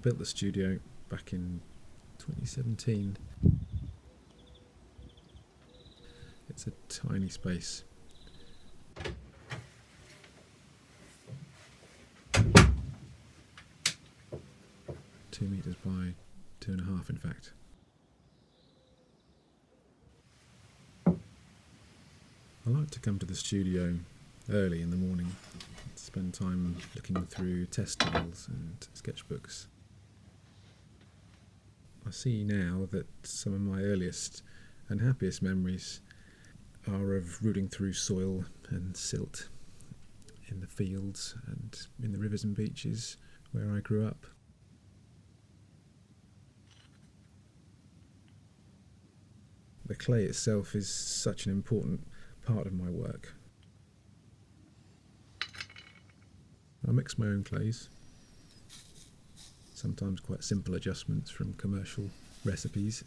built the studio back in 2017. It's a tiny space. Two meters by 2.5, in fact. I like to come to the studio early in the morning, spend time looking through test tiles and sketchbooks. I see now that some of my earliest and happiest memories are of rooting through soil and silt in the fields and in the rivers and beaches where I grew up. The clay itself is such an important part of my work. I mix my own clays, sometimes quite simple adjustments from commercial recipes.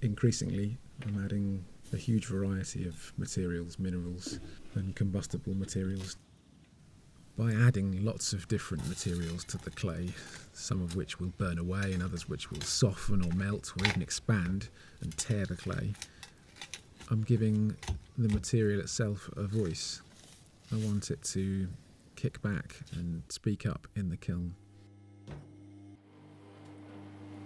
Increasingly, I'm adding a huge variety of materials, minerals and combustible materials. By adding lots of different materials to the clay, some of which will burn away and others which will soften or melt or even expand and tear the clay, I'm giving the material itself a voice. I want it to kick back and speak up in the kiln.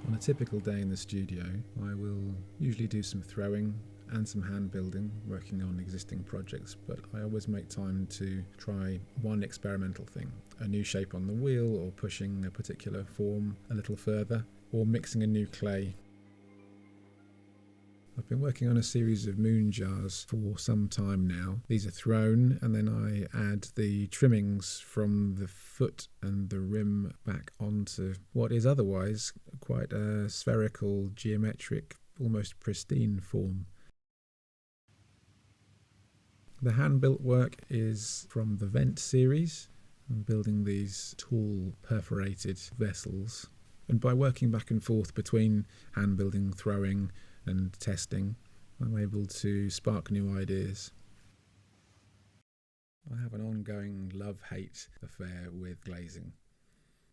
On a typical day in the studio, I will usually do some throwing and some hand building, working on existing projects, but I always make time to try one experimental thing, a new shape on the wheel, or pushing a particular form a little further, or mixing a new clay. I've been working on a series of moon jars for some time now. These are thrown and then I add the trimmings from the foot and the rim back onto what is otherwise quite a spherical, geometric, almost pristine form. The hand-built work is from the Vent series. I'm building these tall perforated vessels, and by working back and forth between hand-building, throwing and testing, I'm able to spark new ideas. I have an ongoing love-hate affair with glazing.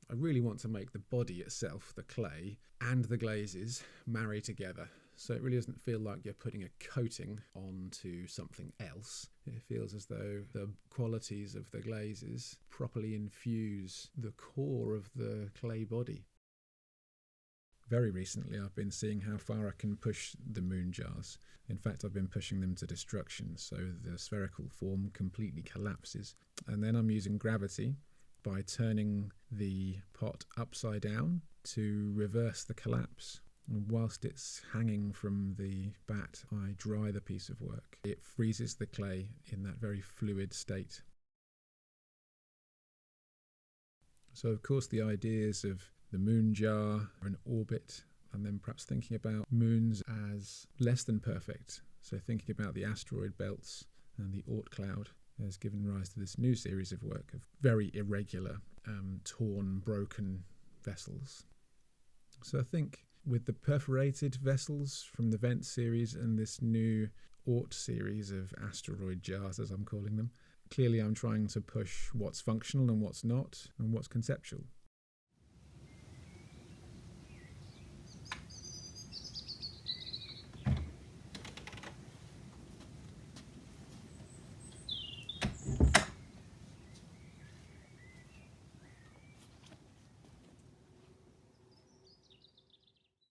I really want to make the body itself, the clay, and the glazes marry together, so it really doesn't feel like you're putting a coating onto something else. It feels as though the qualities of the glazes properly infuse the core of the clay body. Very recently I've been seeing how far I can push the moon jars. In fact, I've been pushing them to destruction, so the spherical form completely collapses. And then I'm using gravity by turning the pot upside down to reverse the collapse. And whilst it's hanging from the bat, I dry the piece of work. It freezes the clay in that very fluid state. So of course the ideas of the moon jar, an orbit, and then perhaps thinking about moons as less than perfect. So thinking about the asteroid belts and the Oort cloud has given rise to this new series of work of very irregular, torn, broken vessels. So I think with the perforated vessels from the Vent series and this new Oort series of asteroid jars, as I'm calling them, clearly I'm trying to push what's functional and what's not, and what's conceptual.